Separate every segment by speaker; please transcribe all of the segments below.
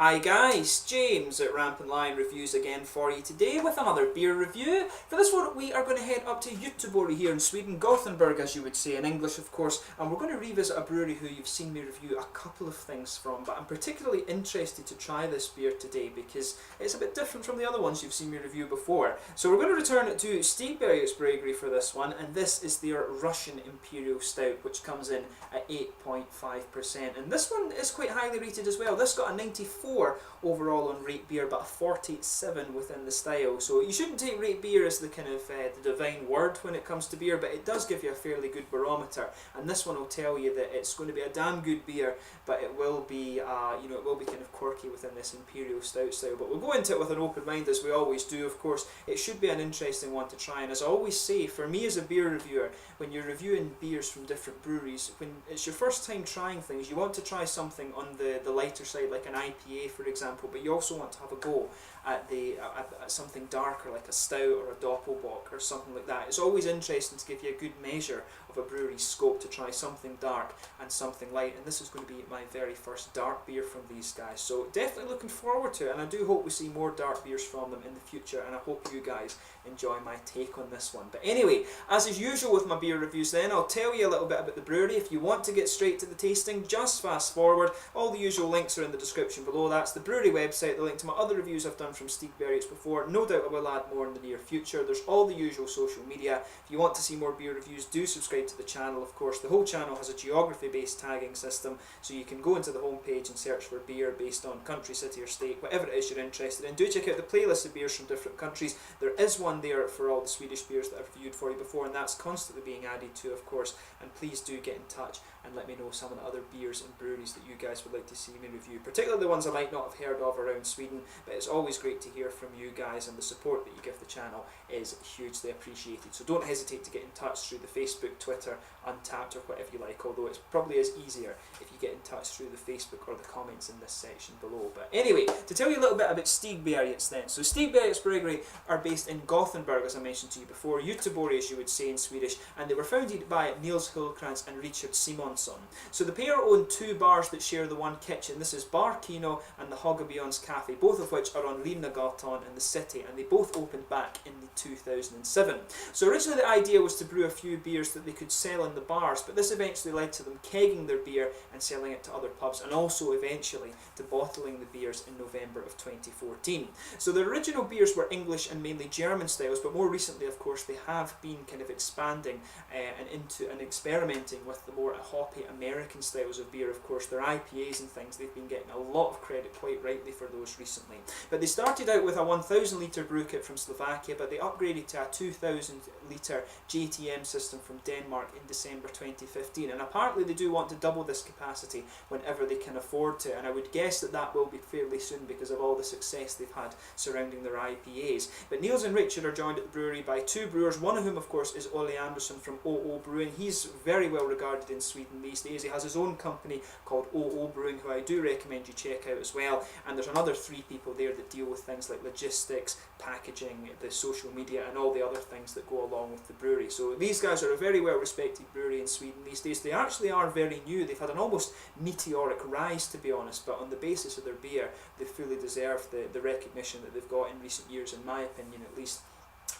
Speaker 1: Hi guys, James at RampantLionReviews again for you today with another beer review. For this one we are going to head up to Göteborg here in Sweden, Gothenburg as you would say in English of course, and we're going to revisit a brewery who you've seen me review a couple of things from, but I'm particularly interested to try this beer today because it's a bit different from the other ones you've seen me review before. So we're going to return to Stigbergets Bryggeri for this one, and this is their Russian Imperial Stout, which comes in at 8.5%, and this one is quite highly rated as well. This got a 94 overall on Rate Beer, but a 47 within the style. So you shouldn't take Rate Beer as the kind of the divine word when it comes to beer, but it does give you a fairly good barometer. And this one will tell you that it's going to be a damn good beer, but it will be, it will be kind of quirky within this Imperial Stout style. But we'll go into it with an open mind as we always do. Of course, it should be an interesting one to try. And as I always say, for me as a beer reviewer, when you're reviewing beers from different breweries, when it's your first time trying things, you want to try something on the lighter side, like an IPA for example, but you also want to have a go at something darker like a stout or a doppelbock or something like that. It's always interesting to give you a good measure of a brewery's scope to try something dark and something light, and this is going to be my very first dark beer from these guys, so definitely looking forward to it, and I do hope we see more dark beers from them in the future, and I hope you guys enjoy my take on this one. But anyway, as is usual with my beer reviews then, I'll tell you a little bit about the brewery. If you want to get straight to the tasting, just fast forward. All the usual links are in the description below. That's the brewery website, the link to my other reviews I've done from Stigbergets before. No doubt I will add more in the near future. There's all the usual social media. If you want to see more beer reviews, do subscribe to the channel. Of course, the whole channel has a geography based tagging system, so you can go into the homepage and search for beer based on country, city or state, whatever it is you're interested in. Do check out the playlist of beers from different countries. There is one there for all the Swedish beers that I've reviewed for you before, and that's constantly being added to, of course, and please do get in touch and let me know some of the other beers and breweries that you guys would like to see me review, particularly the ones I might not have heard of around Sweden. But it's always great to hear from you guys, and the support that you give the channel is hugely appreciated. So don't hesitate to get in touch through the Facebook, Twitter, Untappd or whatever you like, although it's probably is easier if you get in touch through the Facebook or the comments in this section below. But anyway, to tell you a little bit about Stigbergets then. So Stigbergets Bryggeri are based in Gothenburg, as I mentioned to you before, Göteborg as you would say in Swedish, and they were founded by Nils Hultkrantz and Richard Simonsson. So the pair own two bars that share the one kitchen. This is Bar Kino and the Hagabyons Cafe, both of which are on Linnagatan in the city, and they both opened back in 2007. So originally the idea was to brew a few beers that they could sell in the bars, but this eventually led to them kegging their beer and selling it to other pubs, and also eventually to bottling the beers in November of 2014. So the original beers were English and mainly German styles, but more recently of course they have been kind of expanding and into and experimenting with the more hoppy American styles of beer. Of course their IPAs and things, they've been getting a lot of credit quite rightly for those recently. But they started out with a 1,000 litre brew kit from Slovakia, but they upgraded to a 2,000 litre JTM system from Denmark in December 2015, and apparently they do want to double this capacity whenever they can afford to, and I would guess that that will be fairly soon because of all the success they've had surrounding their IPAs. But Niels and Richard are joined at the brewery by two brewers, one of whom of course is Ole Andersson from OO Brewing. He's very well regarded in Sweden these days. He has his own company called OO Brewing, who I do recommend you check out as well, and there's another three people there that deal with things like logistics, packaging, the social media and all the other things that go along with the brewery. So these guys are a very well respected brewery in Sweden these days. They actually are very new. They've had an almost meteoric rise, to be honest, but on the basis of their beer they fully deserve the recognition that they've got in recent years, in my opinion at least.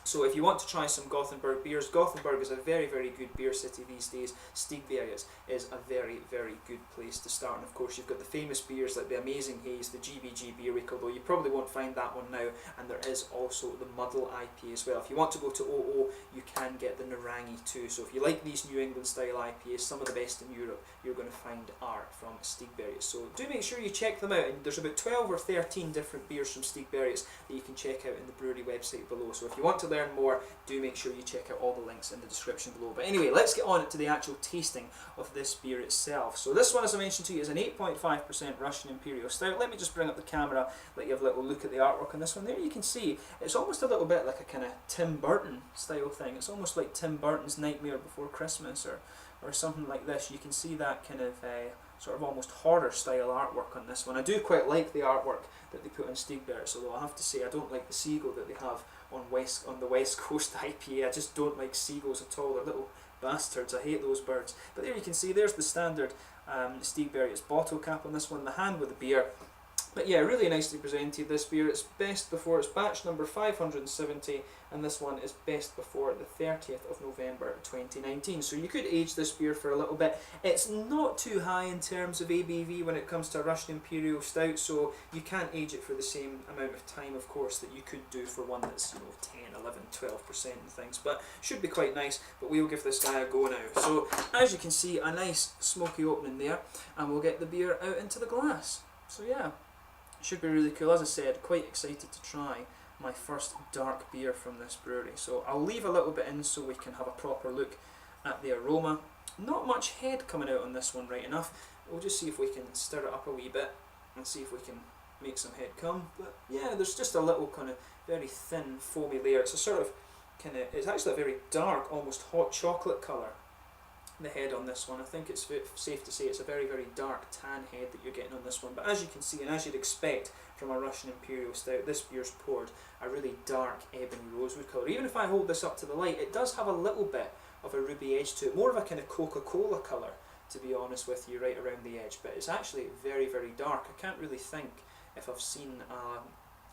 Speaker 1: So if you want to try some Gothenburg beers, Gothenburg is a very, very good beer city these days. Stigbergets is a very, very good place to start. And of course you've got the famous beers like the Amazing Haze, the GBG Beer Week, although you probably won't find that one now, and there is also the Muddle IPA as well. If you want to go to OO, you can get the Narangi too. So if you like these New England style IPAs, some of the best in Europe you're going to find are from Stigbergets. So do make sure you check them out, and there's about 12 or 13 different beers from Stigbergets that you can check out in the brewery website below. So if you want to learn more, do make sure you check out all the links in the description below. But anyway, let's get on to the actual tasting of this beer itself. So this one, as I mentioned to you, is an 8.5% Russian Imperial Stout. Let me just bring up the camera, let you have a little look at the artwork on this one. There you can see it's almost a little bit like a kind of Tim Burton style thing. It's almost like Tim Burton's Nightmare Before Christmas or something like this. You can see that kind of sort of almost horror style artwork on this one. I do quite like the artwork that they put on Stigbergets, although I have to say I don't like the seagull that they have on the West Coast IPA. I just don't like seagulls at all. They're little bastards. I hate those birds. But there you can see there's the standard Stigbergets bottle cap on this one. The hand with the beer But yeah, really nicely presented, this beer. It's best before, it's batch number 570, and this one is best before the 30th of November 2019. So you could age this beer for a little bit. It's not too high in terms of ABV when it comes to a Russian Imperial Stout, so you can't age it for the same amount of time, of course, that you could do for one that's, you know, 10, 11, 12% and things. But should be quite nice, but we'll give this guy a go now. So as you can see, a nice smoky opening there, and we'll get the beer out into the glass. So yeah. Should be really cool. As I said, quite excited to try my first dark beer from this brewery. So I'll leave a little bit in so we can have a proper look at the aroma. Not much head coming out on this one, right enough. We'll just see if we can stir it up a wee bit and see if we can make some head come. But yeah, there's just a little kind of very thin foamy layer. It's a sort of it's actually a very dark, almost hot chocolate colour, the head on this one. I think it's safe to say it's a very, very dark tan head that you're getting on this one. But as you can see, and as you'd expect from a Russian Imperial Stout, this beer's poured a really dark ebony rosewood colour. Even if I hold this up to the light, it does have a little bit of a ruby edge to it, more of a kind of Coca-Cola colour, to be honest with you, right around the edge. But it's actually very, very dark. I can't really think if I've seen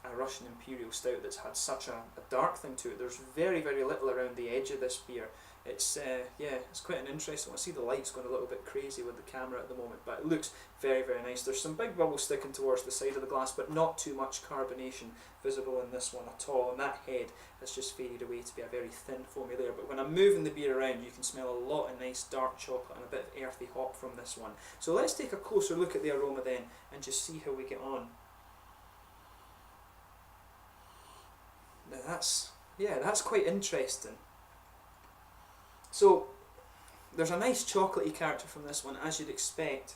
Speaker 1: a Russian Imperial Stout that's had such a dark thing to it. There's very, very little around the edge of this beer. It's yeah, it's quite an interesting one. I see the light's going a little bit crazy with the camera at the moment, but it looks very, very nice. There's some big bubbles sticking towards the side of the glass, but not too much carbonation visible in this one at all. And that head has just faded away to be a very thin foamy layer. But when I'm moving the beer around, you can smell a lot of nice dark chocolate and a bit of earthy hop from this one. So let's take a closer look at the aroma then and just see how we get on. Now that's quite interesting. So there's a nice chocolatey character from this one, as you'd expect.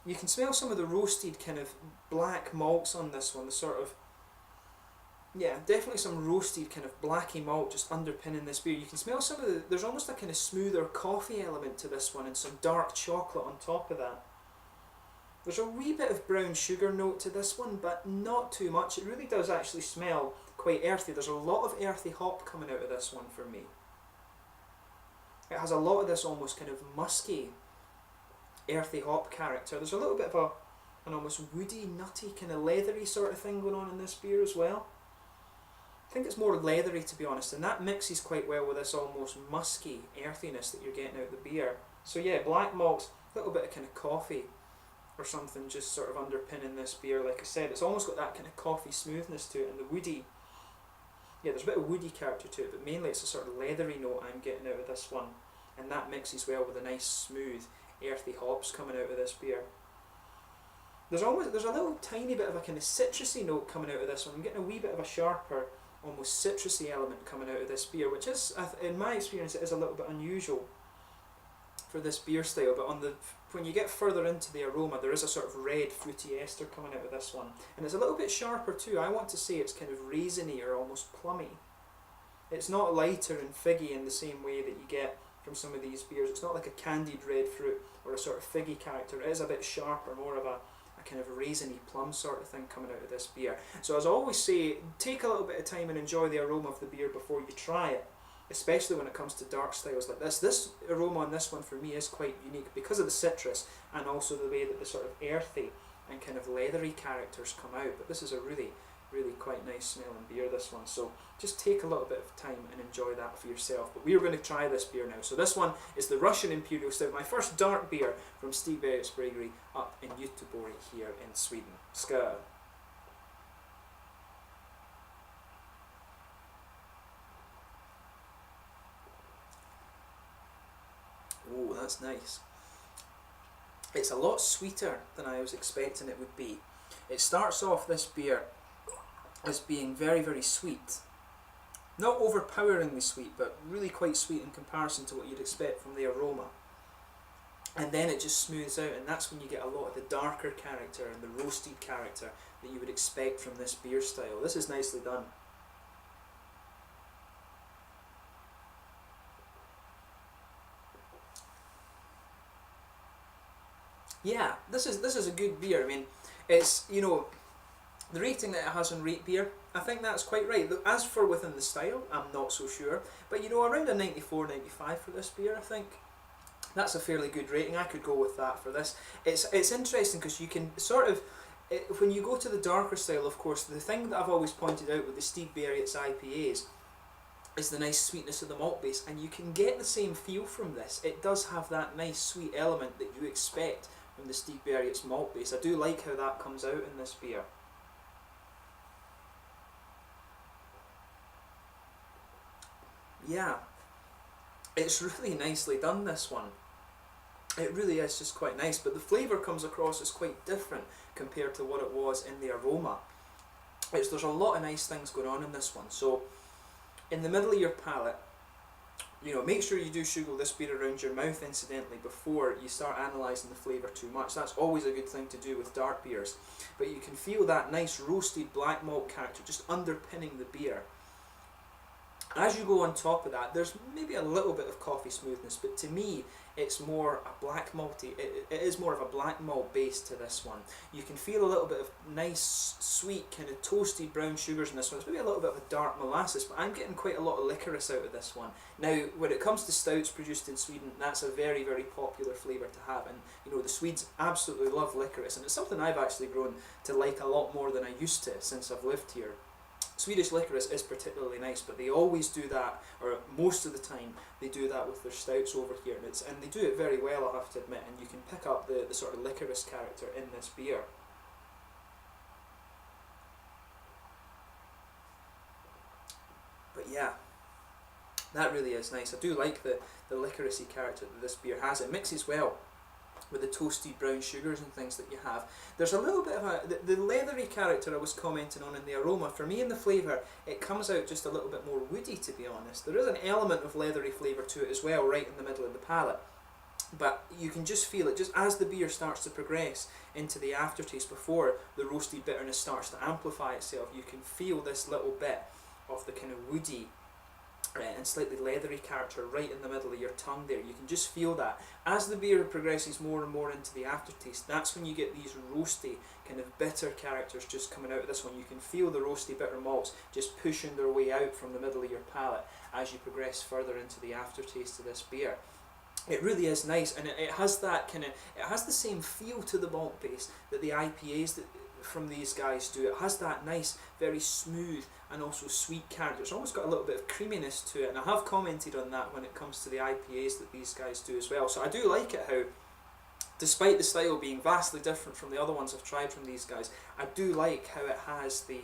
Speaker 1: You can smell some of the roasted kind of black malts on this one, the sort of, yeah, definitely some roasted kind of blacky malt just underpinning this beer. You can smell some of the, there's almost a kind of smoother coffee element to this one and some dark chocolate on top of that. There's a wee bit of brown sugar note to this one, but not too much. It really does actually smell quite earthy. There's a lot of earthy hop coming out of this one for me. It has a lot of this almost kind of musky, earthy hop character. There's a little bit of an almost woody, nutty, kind of leathery sort of thing going on in this beer as well. I think it's more leathery, to be honest, and that mixes quite well with this almost musky earthiness that you're getting out of the beer. So yeah, black malts, a little bit of kind of coffee or something just sort of underpinning this beer. Like I said, it's almost got that kind of coffee smoothness to it, and the woody, yeah, there's a bit of woody character to it, but mainly it's a sort of leathery note I'm getting out of this one, and that mixes well with the nice smooth earthy hops coming out of this beer. There's a little tiny bit of a kind of citrusy note coming out of this one. I'm getting a wee bit of a sharper, almost citrusy element coming out of this beer, which is, in my experience, it is a little bit unusual for this beer style. But when you get further into the aroma, there is a sort of red fruity ester coming out of this one, and it's a little bit sharper too. I want to say it's kind of raisiny or almost plummy. It's not lighter and figgy in the same way that you get from some of these beers. It's not like a candied red fruit or a sort of figgy character. It is a bit sharper, more of a kind of raisiny plum sort of thing coming out of this beer. So as I always say, take a little bit of time and enjoy the aroma of the beer before you try it, especially when it comes to dark styles like this. This aroma on this one for me is quite unique because of the citrus and also the way that the sort of earthy and kind of leathery characters come out. But this is a really, really quite nice smelling beer, this one. So just take a little bit of time and enjoy that for yourself. But we are going to try this beer now. So this one is the Russian Imperial Stout, my first dark beer from Stigbergets Bryggeri up in Göteborg here in Sweden. Skål! Oh, that's nice. It's a lot sweeter than I was expecting it would be. It starts off, this beer, as being very, very sweet. Not overpoweringly sweet, but really quite sweet in comparison to what you'd expect from the aroma. And then it just smooths out, and that's when you get a lot of the darker character and the roasted character that you would expect from this beer style. This is nicely done. Yeah, this is a good beer. I mean, it's, you know, the rating that it has on Rate Beer, I think that's quite right. As for within the style, I'm not so sure. But you know, around a 94, 95 for this beer, I think that's a fairly good rating. I could go with that for this. It's interesting because you can sort of, when you go to the darker style, of course, the thing that I've always pointed out with the Stigbergets IPAs is the nice sweetness of the malt base, and you can get the same feel from this. It does have that nice sweet element that you expect from the Stigbergets malt base. I do like how that comes out in this beer. Yeah, it's really nicely done, this one. It really is just quite nice, but the flavour comes across as quite different compared to what it was in the aroma. There's a lot of nice things going on in this one. So in the middle of your palate, you know, make sure you do sugar this beer around your mouth incidentally before you start analysing the flavour too much. That's always a good thing to do with dark beers. But you can feel that nice roasted black malt character just underpinning the beer. As you go on top of that, there's maybe a little bit of coffee smoothness, but to me, it's more a black malty. It is more of a black malt base to this one. You can feel a little bit of nice, sweet, kind of toasty brown sugars in this one. It's maybe a little bit of a dark molasses, but I'm getting quite a lot of licorice out of this one. Now, when it comes to stouts produced in Sweden, that's a very, very popular flavour to have, and you know the Swedes absolutely love licorice, and it's something I've actually grown to like a lot more than I used to since I've lived here. Swedish licorice is particularly nice, but they always do that, or most of the time they do that with their stouts over here, and they do it very well, I have to admit, and you can pick up the sort of licorice character in this beer. But yeah, that really is nice. I do like the licoricey character that this beer has. It mixes well with the toasted brown sugars and things that you have. There's a little bit of the leathery character I was commenting on in the aroma. For me in the flavour, it comes out just a little bit more woody, to be honest. There is an element of leathery flavour to it as well, right in the middle of the palate. But you can just feel it, just as the beer starts to progress into the aftertaste, before the roasted bitterness starts to amplify itself, you can feel this little bit of the kind of woody and slightly leathery character right in the middle of your tongue there. You can just feel that. As the beer progresses more and more into the aftertaste, that's when you get these roasty, kind of bitter characters just coming out of this one. You can feel the roasty bitter malts just pushing their way out from the middle of your palate as you progress further into the aftertaste of this beer. It really is nice, and it has that kind of, it has the same feel to the malt base that the IPAs that from these guys do. It has that nice, very smooth and also sweet character. It's almost got a little bit of creaminess to it, and I have commented on that when it comes to the IPAs that these guys do as well. So I do like it how, despite the style being vastly different from the other ones I've tried from these guys, I do like how it has the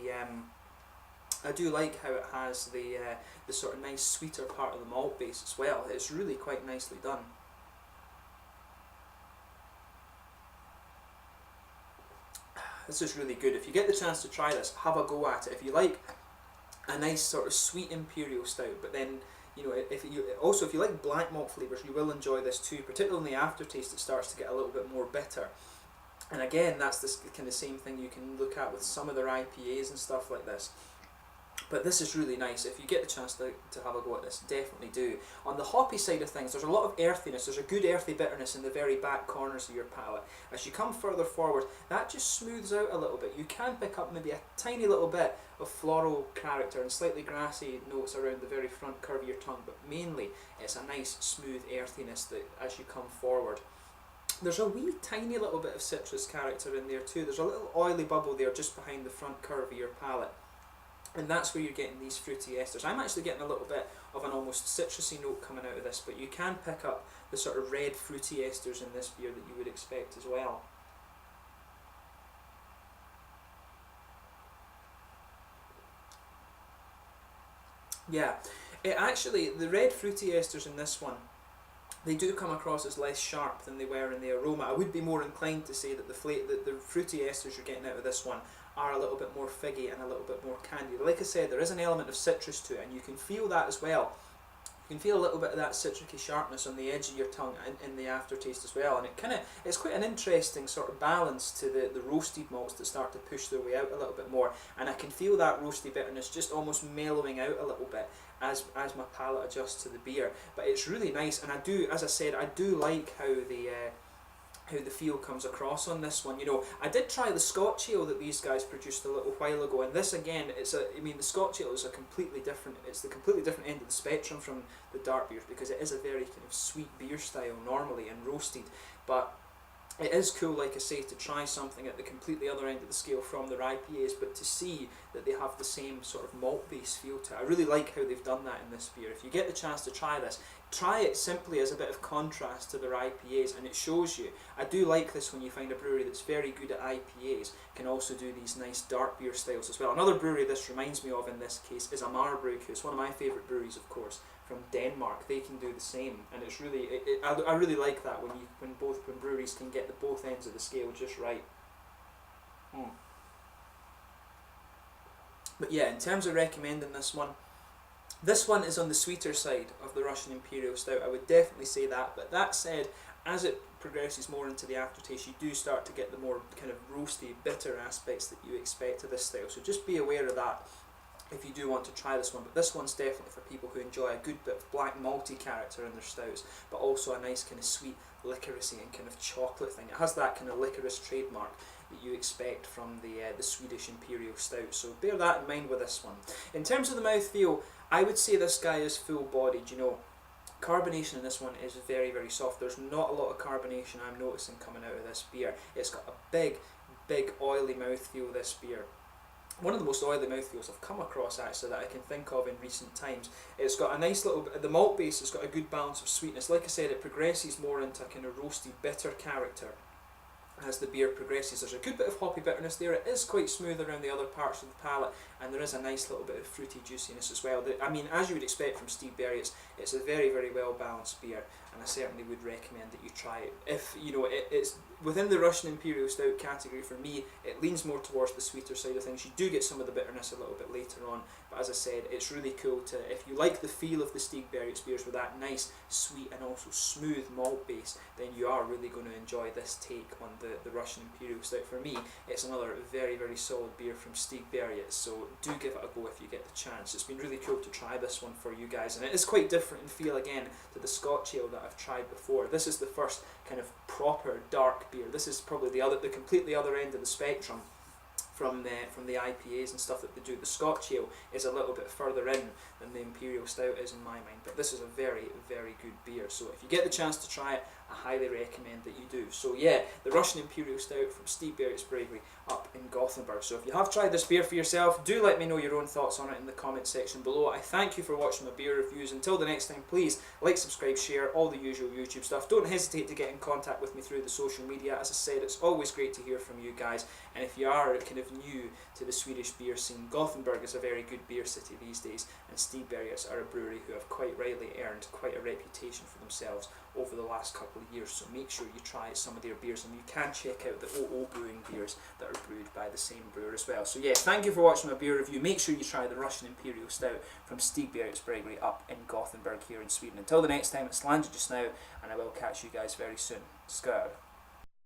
Speaker 1: the sort of nice sweeter part of the malt base as well. It's really quite nicely done. This is really good. If you get the chance to try this, have a go at it. If you like a nice sort of sweet imperial stout, but then, you know, if you like black malt flavours, you will enjoy this too. Particularly in the aftertaste, it starts to get a little bit more bitter. And again, that's this kind of same thing you can look at with some of their IPAs and stuff like this. But this is really nice. If you get the chance to have a go at this, definitely do. On the hoppy side of things, there's a lot of earthiness. There's a good earthy bitterness in the very back corners of your palate. As you come further forward, that just smooths out a little bit. You can pick up maybe a tiny little bit of floral character and slightly grassy notes around the very front curve of your tongue, but mainly it's a nice smooth earthiness that as you come forward. There's a wee tiny little bit of citrus character in there too. There's a little oily bubble there just behind the front curve of your palate. And that's where you're getting these fruity esters. I'm actually getting a little bit of an almost citrusy note coming out of this, but you can pick up the sort of red fruity esters in this beer that you would expect as well. Yeah, it actually, the red fruity esters in this one, they do come across as less sharp than they were in the aroma. I would be more inclined to say that the fruity esters you're getting out of this one are a little bit more figgy and a little bit more candy. Like I said, there is an element of citrus to it, and you can feel that as well. You can feel a little bit of that citricy sharpness on the edge of your tongue and in the aftertaste as well. And it's quite an interesting sort of balance to the roasted malts that start to push their way out a little bit more. And I can feel that roasty bitterness just almost mellowing out a little bit as my palate adjusts to the beer. But it's really nice, and I do, as I said, I do like how the feel comes across on this one. You know, I did try the Scotch ale that these guys produced a little while ago, and this again, the Scotch ale is the completely different end of the spectrum from the dark beers, because it is a very kind of sweet beer style normally and roasted, but it is cool, like I say, to try something at the completely other end of the scale from their IPAs, but to see that they have the same sort of malt-based feel to it. I really like how they've done that in this beer. If you get the chance to try this, try it simply as a bit of contrast to their IPAs, and it shows you. I do like this when you find a brewery that's very good at IPAs, can also do these nice dark beer styles as well. Another brewery this reminds me of in this case is Amarbrug, who's one of my favourite breweries, of course, from Denmark. They can do the same, and it's really, I really like that when breweries can get the both ends of the scale just right. But yeah, in terms of recommending this one is on the sweeter side of the Russian Imperial Stout. I would definitely say that. But that said, as it progresses more into the aftertaste, you do start to get the more kind of roasty, bitter aspects that you expect to this style. So just be aware of that if you do want to try this one. But this one's definitely for people who enjoy a good bit of black malty character in their stouts, but also a nice kind of sweet licoricey and kind of chocolate thing. It has that kind of licorice trademark that you expect from the Swedish Imperial Stout, so bear that in mind with this one. In terms of the mouthfeel, I would say this guy is full-bodied. You know, carbonation in this one is very, very soft. There's not a lot of carbonation I'm noticing coming out of this beer. It's got a big, big oily mouthfeel, this beer. One of the most oily mouthfeels I've come across actually that I can think of in recent times. It's got a nice little, the malt base has got a good balance of sweetness. Like I said, it progresses more into a kind of roasty, bitter character as the beer progresses. There's a good bit of hoppy bitterness there. It is quite smooth around the other parts of the palate, and there is a nice little bit of fruity juiciness as well. I mean, as you would expect from Stigbergets, it's a very, very well balanced beer, and I certainly would recommend that you try it. If you know, it's within the Russian Imperial Stout category. For me, it leans more towards the sweeter side of things. You do get some of the bitterness a little bit later on, but as I said, it's really cool to, if you like the feel of the Stigbergets beers with that nice, sweet and also smooth malt base, then you are really going to enjoy this take on the Russian Imperial Stout. For me, it's another very, very solid beer from Stigbergets, so do give it a go if you get the chance. It's been really cool to try this one for you guys, and it is quite different in feel again to the Scotch ale that I've tried before. This is the first kind of proper dark beer. This is probably the completely other end of the spectrum from the IPAs and stuff that they do. The Scotch ale is a little bit further in than the Imperial Stout is in my mind, but this is a very, very good beer. So if you get the chance to try it, I highly recommend that you do. So yeah, the Russian Imperial Stout from Stigbergets Bryggeri up in Gothenburg. So if you have tried this beer for yourself, do let me know your own thoughts on it in the comment section below. I thank you for watching my beer reviews. Until the next time, please like, subscribe, share, all the usual YouTube stuff. Don't hesitate to get in contact with me through the social media. As I said, it's always great to hear from you guys, and if you are kind of new to the Swedish beer scene, Gothenburg is a very good beer city these days, and Stigbergets are a brewery who have quite rightly earned quite a reputation for themselves over the last couple of years. So make sure you try some of their beers, and you can check out the OO Brewing beers that are brewed by the same brewer as well. So yeah, thank you for watching my beer review. Make sure you try the Russian Imperial Stout from Stigbergets Bryggeri up in Gothenburg here in Sweden. Until the next time, it's landed just now, and I will catch you guys very soon. Skål!